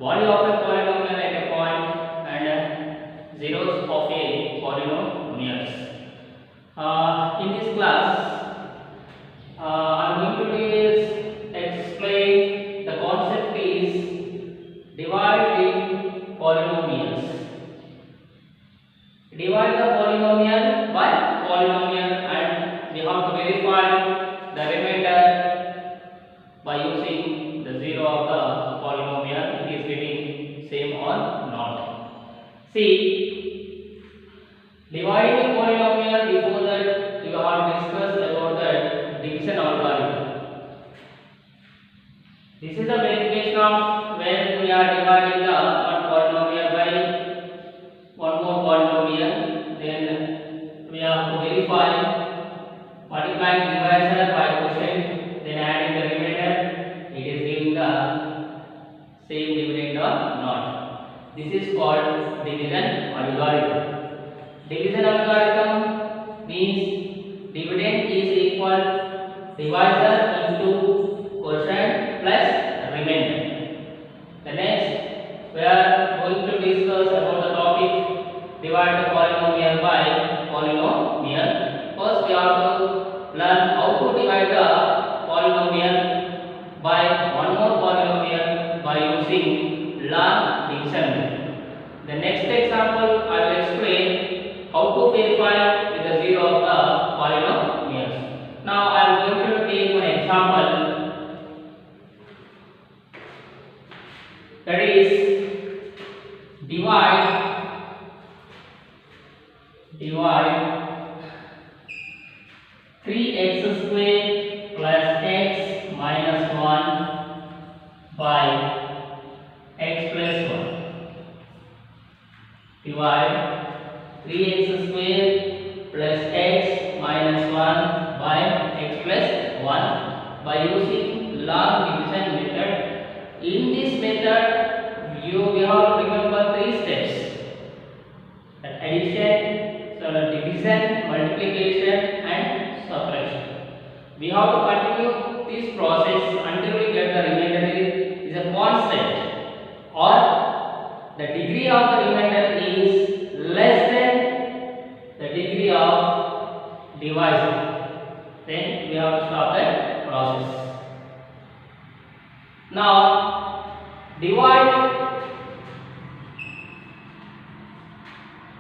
value of a polynomial at a point and zeros of a polynomials. In this class, I am going to explain the concept is dividing polynomials. Divide the polynomial by polynomial, and we have to verify the remainder by using the zero of the polynomial. It is getting same or not. See, dividing a polynomial, before that we have discussed about the division algorithm. This is the verification of when we are dividing the one polynomial by one more polynomial, then we have to verify multiplying divisor by quotient, then adding the remainder, it is giving the same dividend or not. This is called division algorithm. Division algorithm means dividend is equal divisor into quotient plus remainder. The next we are going to discuss about the topic divide the polynomial by polynomial. First we have to learn how to divide the polynomial by one more polynomial by using log division method. The next example I will explain how to verify with the zero of the polynomials. Now I am going to take one example, that is divide 3x square plus x minus 1 by x plus 1. Divide 3x square plus x minus 1 by x plus 1 by using log division method. In this method, we have to remember three steps: addition, division, multiplication, and subtraction. We have to continue this process until we get the remainder is a constant, or the degree of the remainder is less than the degree of divisor. Then we have to stop that process. Now divide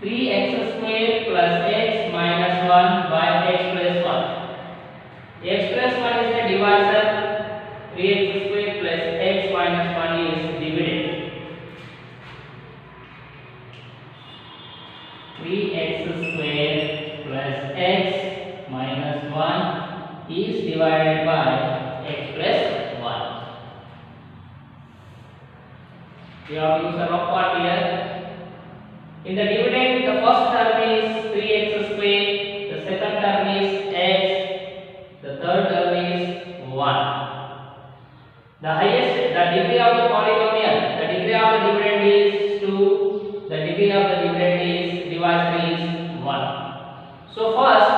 3x square plus x minus 1 by x plus 1. X plus 1 is the divisor, 3x square plus x minus 1 is dividend. 3x square plus x minus 1 is divided by x plus 1. We have to use a rough part here. In the dividend, the first term is 3x square, the second term is x, the third term is 1. The degree of the polynomial, the degree of the dividend is 2, the degree of the dividend is divisor is 1. So first,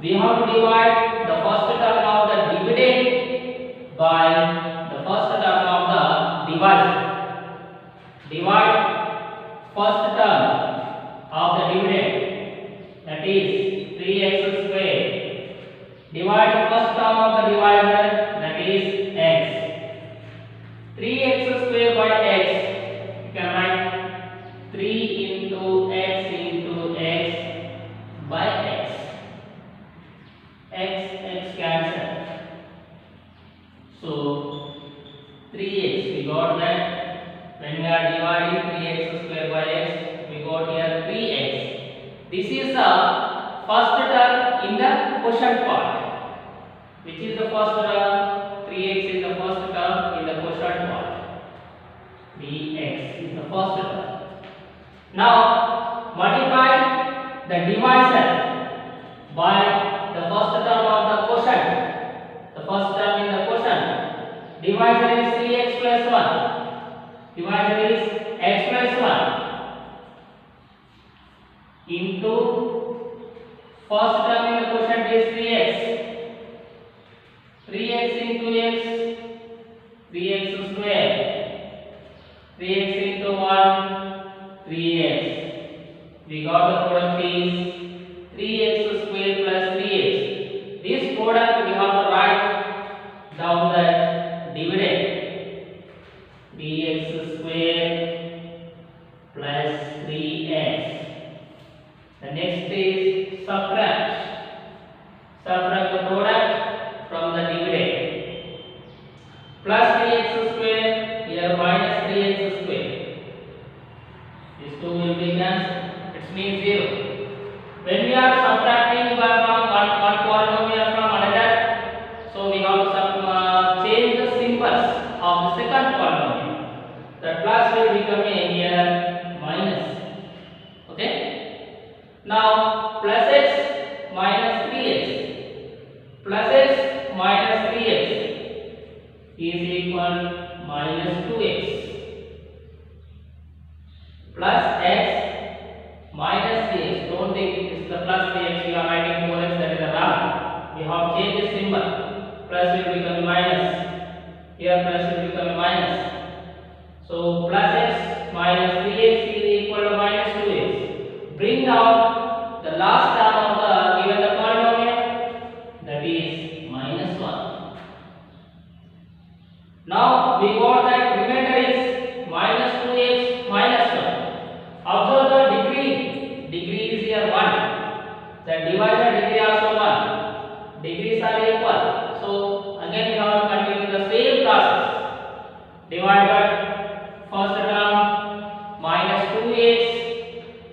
we have to divide the first term of the dividend by the first term of the divisor. Divide first term of the dividend, that is 3x square. Divide first term of the divisor, that is x. 3x square by x, you can write 3 into x by x. X cancel. So 3x, we got that. When we are dividing 3x square by x, we got here 3x. This is the first term in the quotient part. Which is the first term? 3x is the first term in the quotient part. 3x is the first term. Now multiply the divisor by the first term of the quotient. The first term in the quotient. Divisor is 3x plus 1. Divisor is x plus 1 into first term in the quotient is 3x. 3x into x, 3x square 3x into 1, 3x. We got the product is 3x square plus 3x. This product we have to write down that dividend. Dx square plus 3x. The next is subtract. Subtract the product from the dividend. Plus 3x square, here minus 3x square. These two will be cancelled. It means 0. When we are subtracting from one polynomial from another, so we have to change the symbols of the second polynomial. The plus will become here minus. Okay. Now plus x minus 3x. Plus x minus 3x is equal minus 2x. Plus x minus 3x. Don't think it is the plus 3x. We are writing 4x. That is wrong. We have changed the symbol. Plus will become minus. Here plus will become minus. So plus x minus 3x is equal to minus 2x. Bring down the last term of the given the polynomial, that is minus 1. Now we got that remainder is minus 2x minus 1. Observe the degree. Degree is here 1. The divisor degree also 1. Degrees are equal. So again we have to continue the same process. Divided first term minus 2x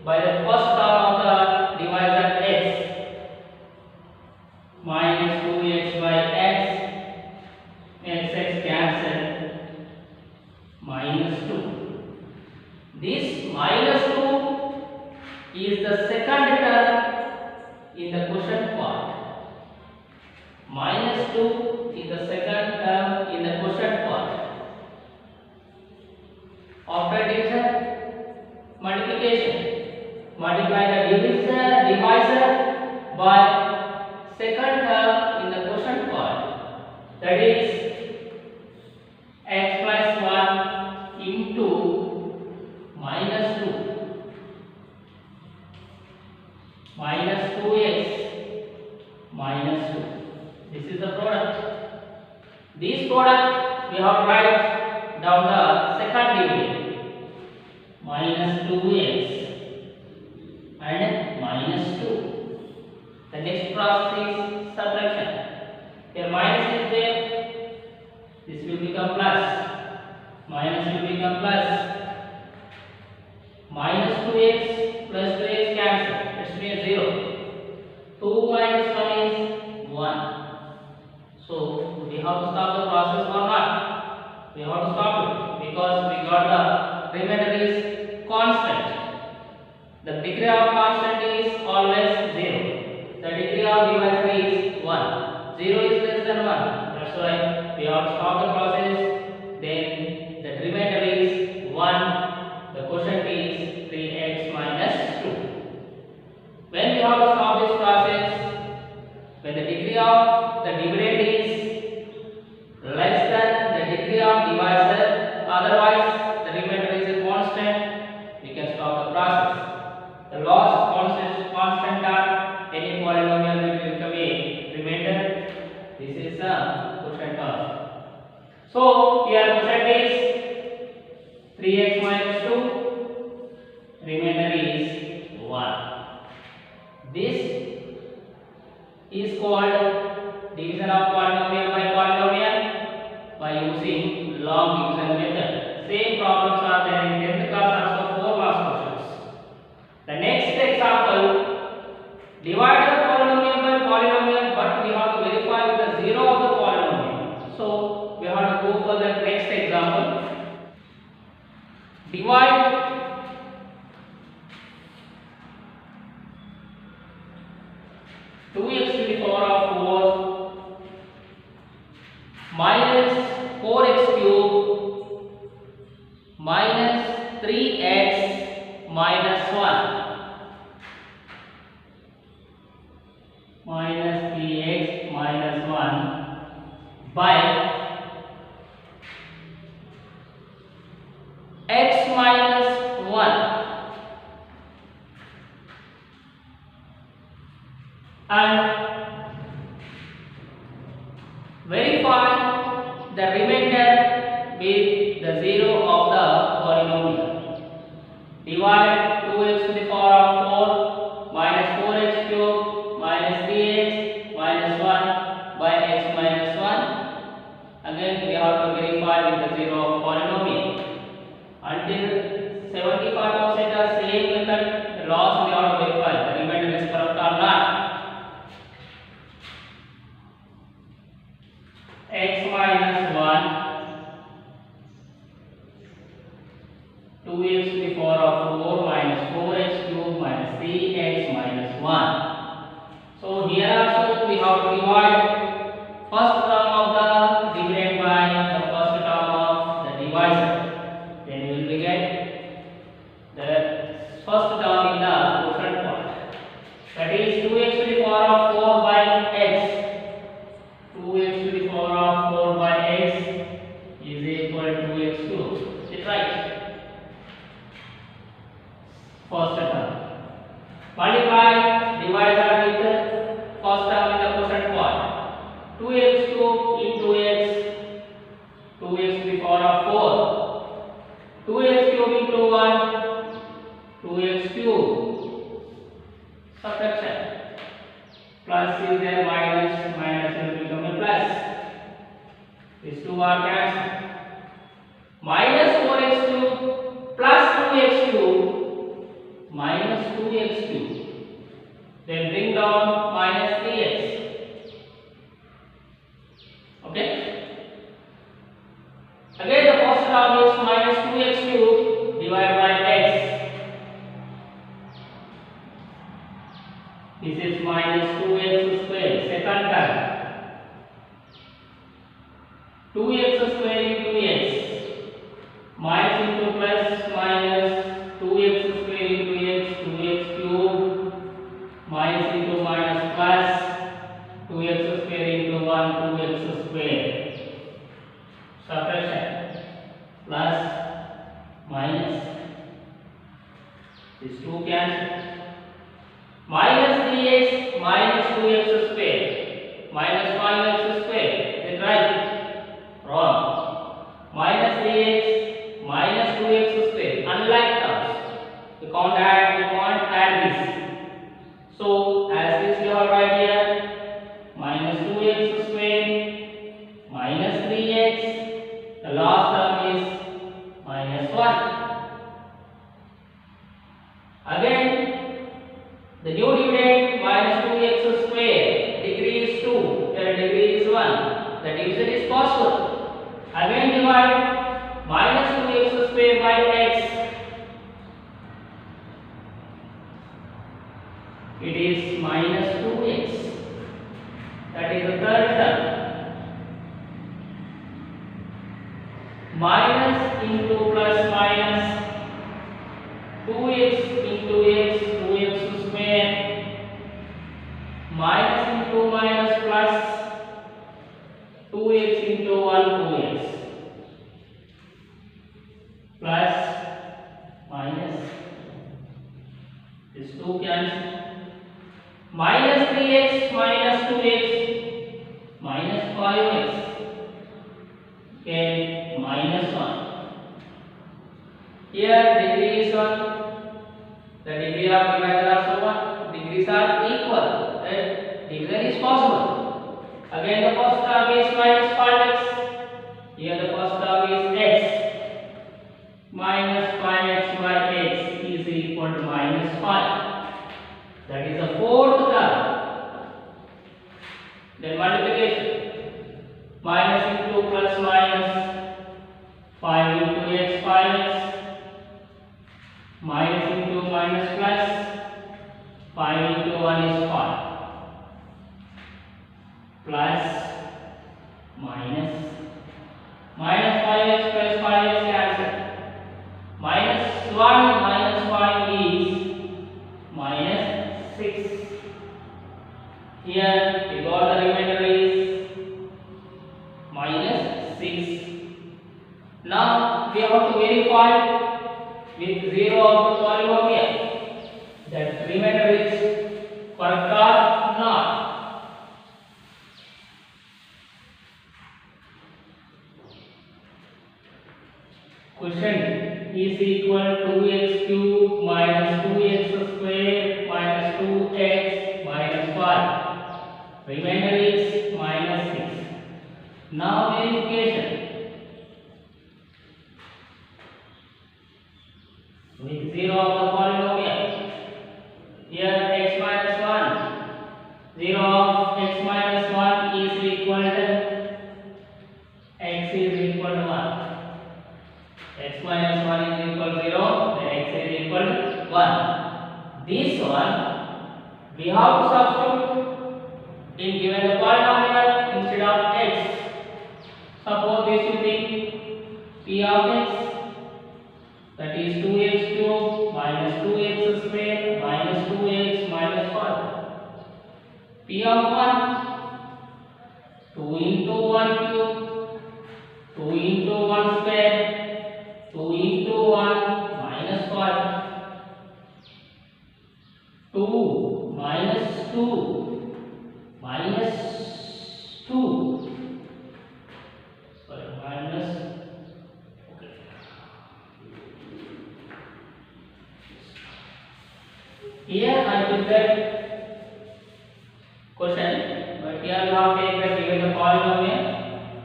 by the first term of the divisor x. Minus 2x by x. X cancelled. Minus 2. This minus 2 is the second term in the quotient part. Minus 2 is the second term in the quotient part. After division, multiplication. Multiply the divisor by second term in the quotient part. That is x plus 1 into minus 2. Minus 2x minus 2. This is the product. This product we have to write down the second dividend. Minus 2x and minus 2. The next process is subtraction. Here minus is there. This will become plus. Minus will become plus. Minus 2x plus 2x cancel. It means 0. 2 minus 1 is 1. So we have to stop the process or not? We have to stop it because we got the remainder is constant. The degree of constant is always 0. The degree of divisor is 1. 0 is less than 1. That's why we have to stop the process. Then the remainder is 1. The quotient is 3x minus 2. When we have to stop this process, when the degree of the dividend is less than the degree of divisor, otherwise the remainder is a constant, we can stop the process. The loss constant term, any polynomial will become a remainder. This is the quotient term. So here quotient is 3x minus 2. Remainder is 1. This is called division of polynomial by using log division method. Same problems are there in 10th class also 4 marks questions. The next example, divide the polynomial by polynomial, but we have to verify with the 0 of the polynomial. So we have to go for the next example. Divide 2x to the power of 4 minus 4x cube minus 3x minus 1 minus 3x minus 1 by x minus 1 and verify the remainder with the 0 of the polynomial. Divide 2x to the power of 4 minus 4x cube minus 3x minus 1 by x minus 1. Again we have to verify with the 0 of polynomial. Until 75% are same method, the loss we have to verify the remainder is correct or not. X minus 1 2x to the power of 4 minus 4x cube minus 3x minus 1. So here also we have to divide first term of the dividend by the first term of the divisor. Then you will get the first term in the quotient part. That is 2x to the power of 4 by x. 2x to the power of 4 by x is equal to x cube. Is it right? First term. Multiply divisor with first term in the quotient part. 2x cube into x. 2x to the power of 4. 2x cube into 1. 2x cube. Subtraction. Plus is there, minus will become a plus. These two are cancelled. Minus 4x cube plus 2x cube minus 2x cube. Then bring down minus 3x. Okay. Again the first term is minus 2x cube divided by x. This is minus 2x square. Second term. 2x square into x. Minus into plus minus 2x square into x. 2x cube. Minus into minus plus 2x square into 1. 2x square. Subtraction. Plus minus. These two cancel. Minus 3x minus 2x square minus 5x square. Is it right? Wrong. Minus 3x minus 2x square. Unlike terms, we can't add this. So as this we have right here, minus 2x square minus 3x. The last term is minus 1. Again. The new dividend minus 2x square, degree is 2, the degree is 1. The division is possible. Again divide minus 2x square by x. It is minus 2x. That is the third term. Minus into plus minus 2x into x, 2x square, minus into minus plus 2x into 1, 2x, plus minus, these two cancel. Minus 3x minus 2x minus 5x, okay, minus 1. Here degree is 1. The degree of divisor also 1. Degrees are equal. Right? Division is possible. Again the first term is minus 5x. Here the first term is x. Minus 5x by x is equal to minus 5. That is the fourth term. Then multiplication. Minus into plus minus 5 into x, 5x. Minus into minus plus 5 into 1 is 5 plus minus 5x plus 5x cancel. Minus 1 minus 5 is minus 6. Here we got the remainder is minus 6. Now we have to verify with 0 of the polynomial. That remainder is correct or not? Question is equal to x cube minus 2x square minus 2x minus 5. Remainder is minus 6. Now verification. With 0 of the polynomial. Here x minus 1. 0 of x minus 1 is equal to x is equal to 1. X minus 1 is equal to 0, then x is equal to 1. This one we have to substitute in given the polynomial instead of x. Suppose this will be p of x, that is 2x cube minus 2x square minus 2x minus 5. P of 1, 2 into 1 cube, 2 into 1 square, 2 into 1 minus 5. 2 minus 2 minus 2. Sorry, minus. Okay. Here I took that question, but here you have taken the given the polynomial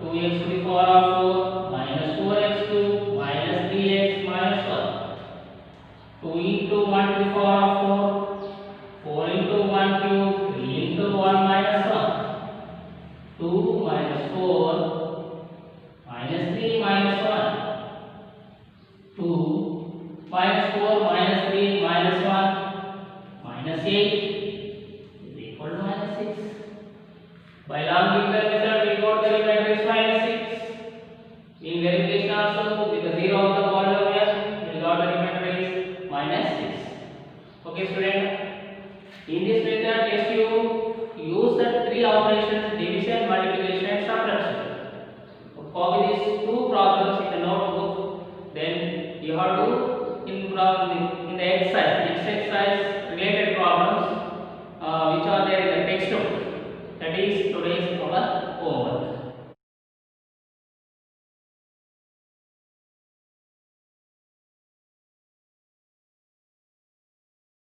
2x to the power of 4 minus 4x cube minus 3x minus 1. 2 into 1 to the power of 4, 4 into 1 cube, 3 into 1 minus 1. 2 minus 4 minus 3 minus 1. 2 minus 4 minus 3 minus 1 minus 8 is equal to minus 6. By long division method, we got the remainder is minus 6. In verification also, with the 0 of the polynomial, we got the remainder is minus 6. Okay, student. In this method, yes, you use the three operations: division, multiplication, and subtraction. Copy these two problems in the notebook. Then you have to in the exercise related problems which are there in the textbook. That is today's